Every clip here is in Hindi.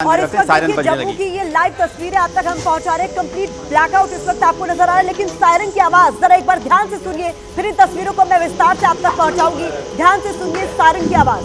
और इस वक्त देखिए जम्मू की ये लाइव तस्वीरें आप तक हम पहुंचा रहे हैं। कंप्लीट ब्लैकआउट इस वक्त आपको नजर आ रहा है, लेकिन सायरन की आवाज जरा एक बार ध्यान से सुनिए, फिर इन तस्वीरों को मैं विस्तार से आप तक पहुंचाऊंगी। ध्यान से सुनिए सायरन की आवाज।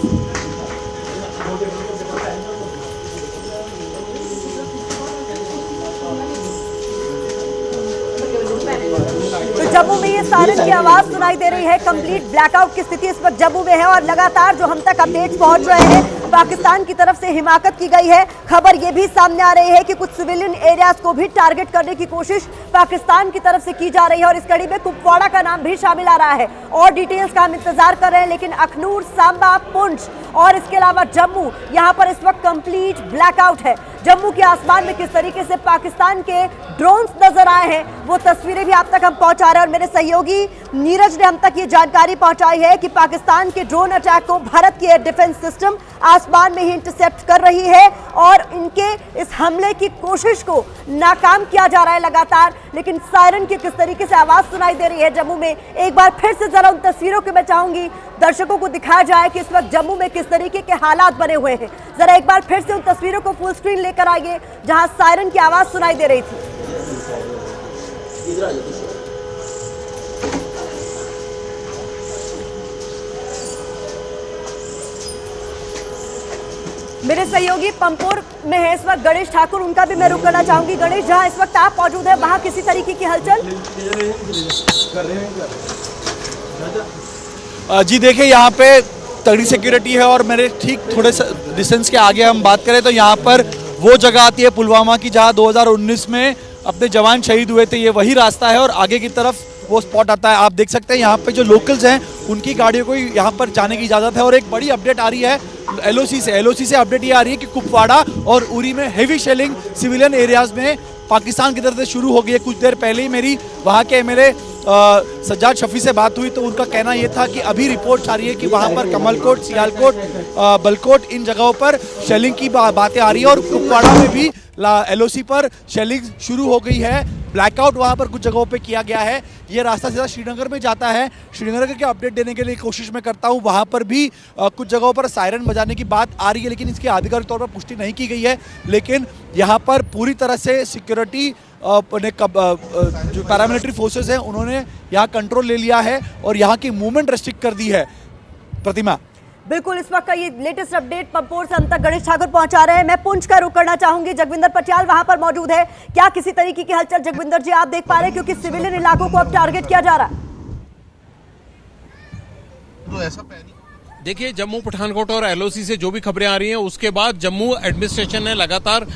तो जम्मू में ये सायरन की आवाज सुनाई दे रही है। कंप्लीट ब्लैकआउट की स्थिति इस वक्त जम्मू में है और लगातार जो हम तक अपडेट्स पहुंच रहे हैं, पाकिस्तान की तरफ से हिमाकत की गई है। खबर ये भी सामने आ रही है कि कुछ सिविलियन एरियाज को भी टारगेट करने की कोशिश पाकिस्तान की तरफ से की जा रही है और इस कड़ी में कुपवाड़ा का नाम भी शामिल आ रहा है। और डिटेल्स का हम इंतजार कर रहे हैं, लेकिन अखनूर, सांबा, पुंछ और इसके अलावा जम्मू, यहाँ पर इस वक्त कंप्लीट ब्लैकआउट है। जम्मू के आसमान में किस तरीके से पाकिस्तान के ड्रोन्स नजर आए हैं, वो तस्वीरें भी आप तक हम पहुंचा रहे हैं। और मेरे सहयोगी नीरज ने हम तक ये जानकारी पहुंचाई है कि पाकिस्तान के ड्रोन अटैक को भारत की एयर डिफेंस सिस्टम आसमान में ही इंटरसेप्ट कर रही है और इनके इस हमले की कोशिश को नाकाम किया जा रहा है लगातार। लेकिन सायरन की किस तरीके से आवाज सुनाई दे रही है जम्मू में, एक बार फिर से जरा उन तस्वीरों को मैं चाहूंगी दर्शकों को दिखाया जाए कि इस वक्त जम्मू में किस तरीके के हालात बने हुए हैं। जरा एक बार फिर से उन तस्वीरों को फुल स्क्रीन लेकर आइए जहां सायरन की आवाज सुनाई दे रही थी। मेरे सहयोगी पंपोर में है इस वक्त गणेश ठाकुर, उनका भी मैं रुक करना चाहूंगी। गणेश, जहां इस वक्त आप मौजूद हैं वहां किसी तरीके की हलचल? जी देखिए, यहाँ पे तगड़ी सिक्योरिटी है और मेरे ठीक थोड़े डिस्टेंस के आगे हम बात करें तो यहाँ पर वो जगह आती है पुलवामा की जहाँ 2019 में अपने जवान शहीद हुए थे। ये वही रास्ता है और आगे की तरफ वो स्पॉट आता है। आप देख सकते हैं यहाँ पे जो लोकल्स हैं उनकी गाड़ियों को यहाँ पर जाने की इजाज़त है। और एक बड़ी अपडेट आ रही है एलओसी से अपडेट ये आ रही है कि कुपवाड़ा और उरी में हेवी शेलिंग सिविलियन एरियाज में पाकिस्तान की तरफ से शुरू हो गई है। कुछ देर पहले ही मेरी वहाँ के एमएलए सज्जाद शफी से बात हुई तो उनका कहना ये था कि अभी रिपोर्ट आ रही है कि वहाँ पर कमलकोट, सियालकोट, बलकोट इन जगहों पर शेलिंग की बातें आ रही है और कुपवाड़ा में भी एलओसी पर शेलिंग शुरू हो गई है। ब्लैकआउट वहाँ पर कुछ जगहों पे किया गया है। ये रास्ता सीधा श्रीनगर में जाता है। श्रीनगर के अपडेट देने के लिए कोशिश मैं करता हूँ। वहाँ पर भी कुछ जगहों पर सायरन बजाने की बात आ रही है, लेकिन इसकी आधिकारिक तौर पर पुष्टि नहीं की गई है। लेकिन यहाँ पर पूरी तरह से सिक्योरिटी जो पैरामिलिट्री फोर्सेस हैं उन्होंने यहाँ कंट्रोल ले लिया है और यहाँ की मूवमेंट रेस्ट्रिक्ट कर दी है। प्रतिमा, बिल्कुल, इस वक्त का ये लेटेस्ट अपडेट पंपोर से हम तक गणेश ठाकुर पहुंचा रहे हैं। मैं पुंछ का रुख करना चाहूंगी। जगविंदर पटियाल वहां पर मौजूद है। क्या किसी तरीके की हलचल जगविंदर जी आप देख पा रहे हैं, क्योंकि सिविलियन इलाकों को अब टारगेट किया जा रहा है? तो ऐसा देखिए, जम्मू, पठानकोट और एलओसी से जो भी खबरें आ रही हैं उसके बाद जम्मू एडमिनिस्ट्रेशन ने लगातार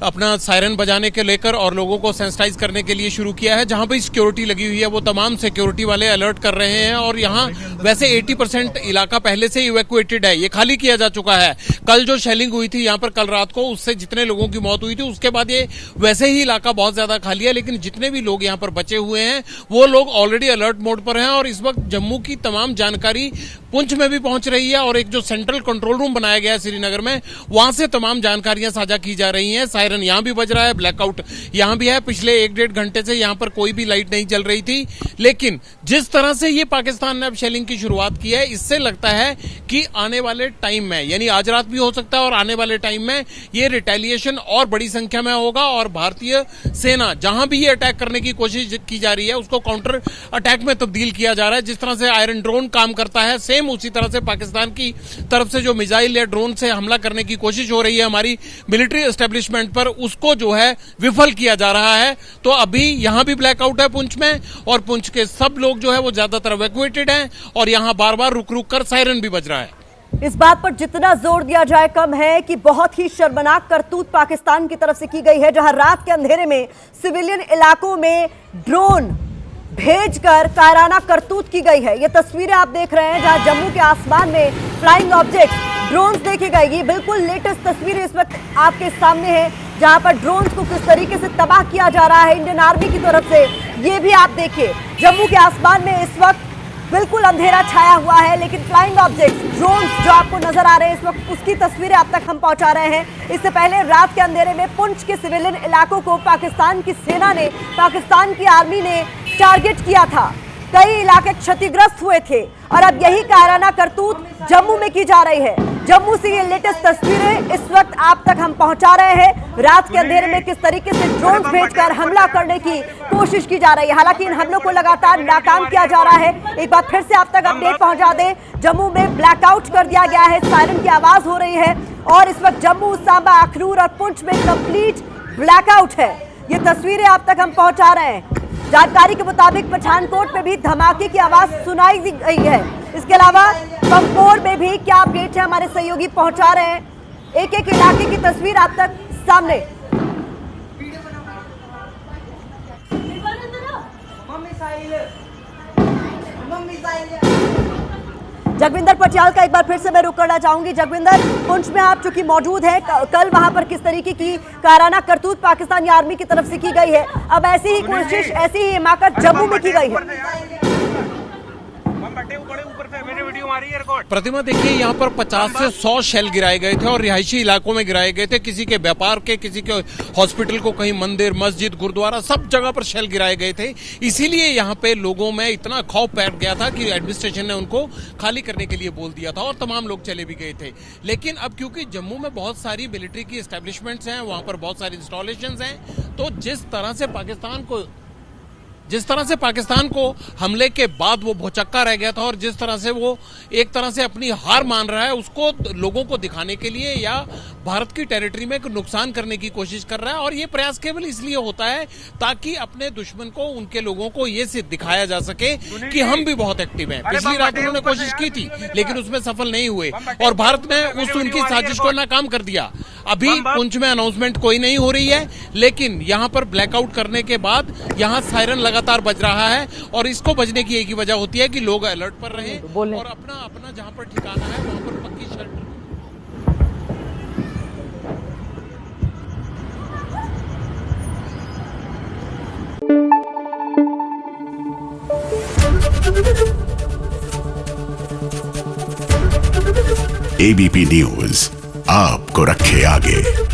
अपना सायरन बजाने के लेकर और लोगों को सेंसिटाइज करने के लिए शुरू किया है। जहां पे सिक्योरिटी लगी हुई है वो तमाम सिक्योरिटी वाले अलर्ट कर रहे हैं और यहां वैसे 80% इलाका पहले से इवैक्यूएटेड है, ये खाली किया जा चुका है। कल जो शेलिंग हुई थी यहाँ पर कल रात को, उससे जितने लोगों की मौत हुई थी उसके बाद ये वैसे ही इलाका बहुत ज्यादा खाली है। लेकिन जितने भी लोग यहाँ पर बचे हुए हैं वो लोग ऑलरेडी अलर्ट मोड पर हैं और इस वक्त जम्मू की तमाम जानकारी पुंछ में भी पहुंच रही है और एक जो सेंट्रल कंट्रोल रूम बनाया गया है श्रीनगर में, वहां से तमाम जानकारियां साझा की जा रही हैं। सायरन यहां भी बज रहा है, ब्लैकआउट यहां भी है। पिछले 1-1.5 घंटे से यहां पर कोई भी लाइट नहीं जल रही थी। लेकिन जिस तरह से ये पाकिस्तान ने अब शेलिंग की शुरुआत की है, इससे लगता है कि आने वाले टाइम में, यानी आज रात भी हो सकता है और आने वाले टाइम में ये रिटेलिएशन और बड़ी संख्या में होगा और भारतीय सेना जहां भी ये अटैक करने की कोशिश की जा रही है उसको काउंटर अटैक में तब्दील किया जा रहा है। जिस तरह से आयरन ड्रोन काम करता है, सेम उसी तरह से पाकिस्तान की तरफ से जो मिसाइल या ड्रोन से हमला करने की कोशिश हो रही है हमारी मिलिट्री एस्टेब्लिशमेंट पर, उसको जो है विफल किया जा रहा है। तो अभी यहां भी ब्लैकआउट है पुंछ में और पुंछ के सब लोग जो है वो ज्यादातर इवैक्यूएटेड हैं और यहां बार बार रुक रुक कर सायरन भी बज रहा है। इस बात पर जितना जोर दिया जाए कम है कि बहुत ही शर्मनाक करतूत पाकिस्तान की तरफ से की गई है, जहां रात के अंधेरे में सिविलियन इलाकों में ड्रोन भेजकर कायराना करतूत की गई है। ये तस्वीरें आप देख रहे हैं जहां जम्मू के आसमान में फ्लाइंग ऑब्जेक्ट ड्रोन्स देखे गए। ये बिल्कुल लेटेस्ट तस्वीरें इस वक्त आपके सामने है जहां पर ड्रोन्स को किस तरीके से तबाह किया जा रहा है इंडियन आर्मी की तरफ से। ये भी आप देखिए, जम्मू के आसमान में इस वक्त बिल्कुल अंधेरा छाया हुआ है, लेकिन फ्लाइंग ऑब्जेक्ट्स, ड्रोन्स जो आपको नजर आ रहे हैं इस वक्त, उसकी तस्वीरें आप तक हम पहुंचा रहे हैं। इससे पहले रात के अंधेरे में पुंछ के सिविलियन इलाकों को पाकिस्तान की सेना ने, पाकिस्तान की आर्मी ने टारगेट किया था। कई इलाके क्षतिग्रस्त हुए थे और अब यही कायराना करतूत जम्मू में की जा रही है। जम्मू से ये लेटेस्ट तस्वीरें इस वक्त आप तक हम पहुंचा रहे हैं। रात के अंधेरे में किस तरीके से ड्रोन भेजकर हमला करने की कोशिश की जा रही है, हालांकि इन हमलों को लगातार नाकाम किया जा रहा है। एक बार फिर से आप तक अपडेट पहुंचा दें, जम्मू में ब्लैकआउट कर दिया गया है, सायरन की आवाज हो रही है और इस वक्त जम्मू, सांबा, अखनूर और पुंछ में कंप्लीट ब्लैकआउट है। ये तस्वीरें आप तक हम पहुंचा रहे हैं। जानकारी के मुताबिक पठानकोट में भी धमाके की आवाज सुनाई दी गई है। इसके अलावा पंपोर में भी क्या अपडेट है, हमारे सहयोगी पहुंचा रहे हैं। एक एक इलाके की तस्वीर आप तक सामने। जगविंदर पटियाल का एक बार फिर से मैं रुक करना चाहूंगी। जगविंदर, पुंछ में आप चूंकि मौजूद हैं, कल वहां पर किस तरीके की काराना करतूत पाकिस्तानी आर्मी की तरफ से की गई है, अब ऐसी ही कोशिश, ऐसी ही हिमाकत जम्मू में की गई है। प्रतिमा देखिए, यहाँ पर 50 से 100 शेल गिराए गए थे और रिहायशी इलाकों में गिराए गए थे। किसी के व्यापार के, किसी के हॉस्पिटल को, कहीं मंदिर, मस्जिद, गुरुद्वारा, सब जगह पर शेल गिराए गए थे। इसीलिए यहाँ पे लोगों में इतना खौफ बैठ गया था कि एडमिनिस्ट्रेशन ने उनको खाली करने के लिए बोल दिया था और तमाम लोग चले भी गए थे। लेकिन अब क्योंकि जम्मू में बहुत सारी मिलिट्री की एस्टेब्लिशमेंट्स हैं, वहां पर बहुत सारी इंस्टॉलेशंस हैं, तो जिस तरह से पाकिस्तान को हमले के बाद वो भौचक्का रह गया था और जिस तरह से वो एक तरह से अपनी हार मान रहा है, उसको लोगों को दिखाने के लिए या भारत की टेरिटरी में नुकसान करने की कोशिश कर रहा है। और ये प्रयास केवल इसलिए होता है ताकि अपने दुश्मन को, उनके लोगों को ये सिर्फ दिखाया जा सके कि हम भी बहुत एक्टिव हैं। पिछली रात उन्होंने कोशिश की थी लेकिन उसमें सफल नहीं हुए और भारत ने उनकी साजिश को नाकाम कर दिया। अभी पुंछ में अनाउंसमेंट कोई नहीं हो रही है, लेकिन यहाँ पर ब्लैकआउट करने के बाद यहाँ सायरन लगातार बज रहा है और इसको बजने की एक ही वजह होती है कि लोग अलर्ट पर रहें और अपना जहाँ पर ठिकाना है वहां पर पक्की शेल्टर। एबीपी न्यूज आपको रखे आगे।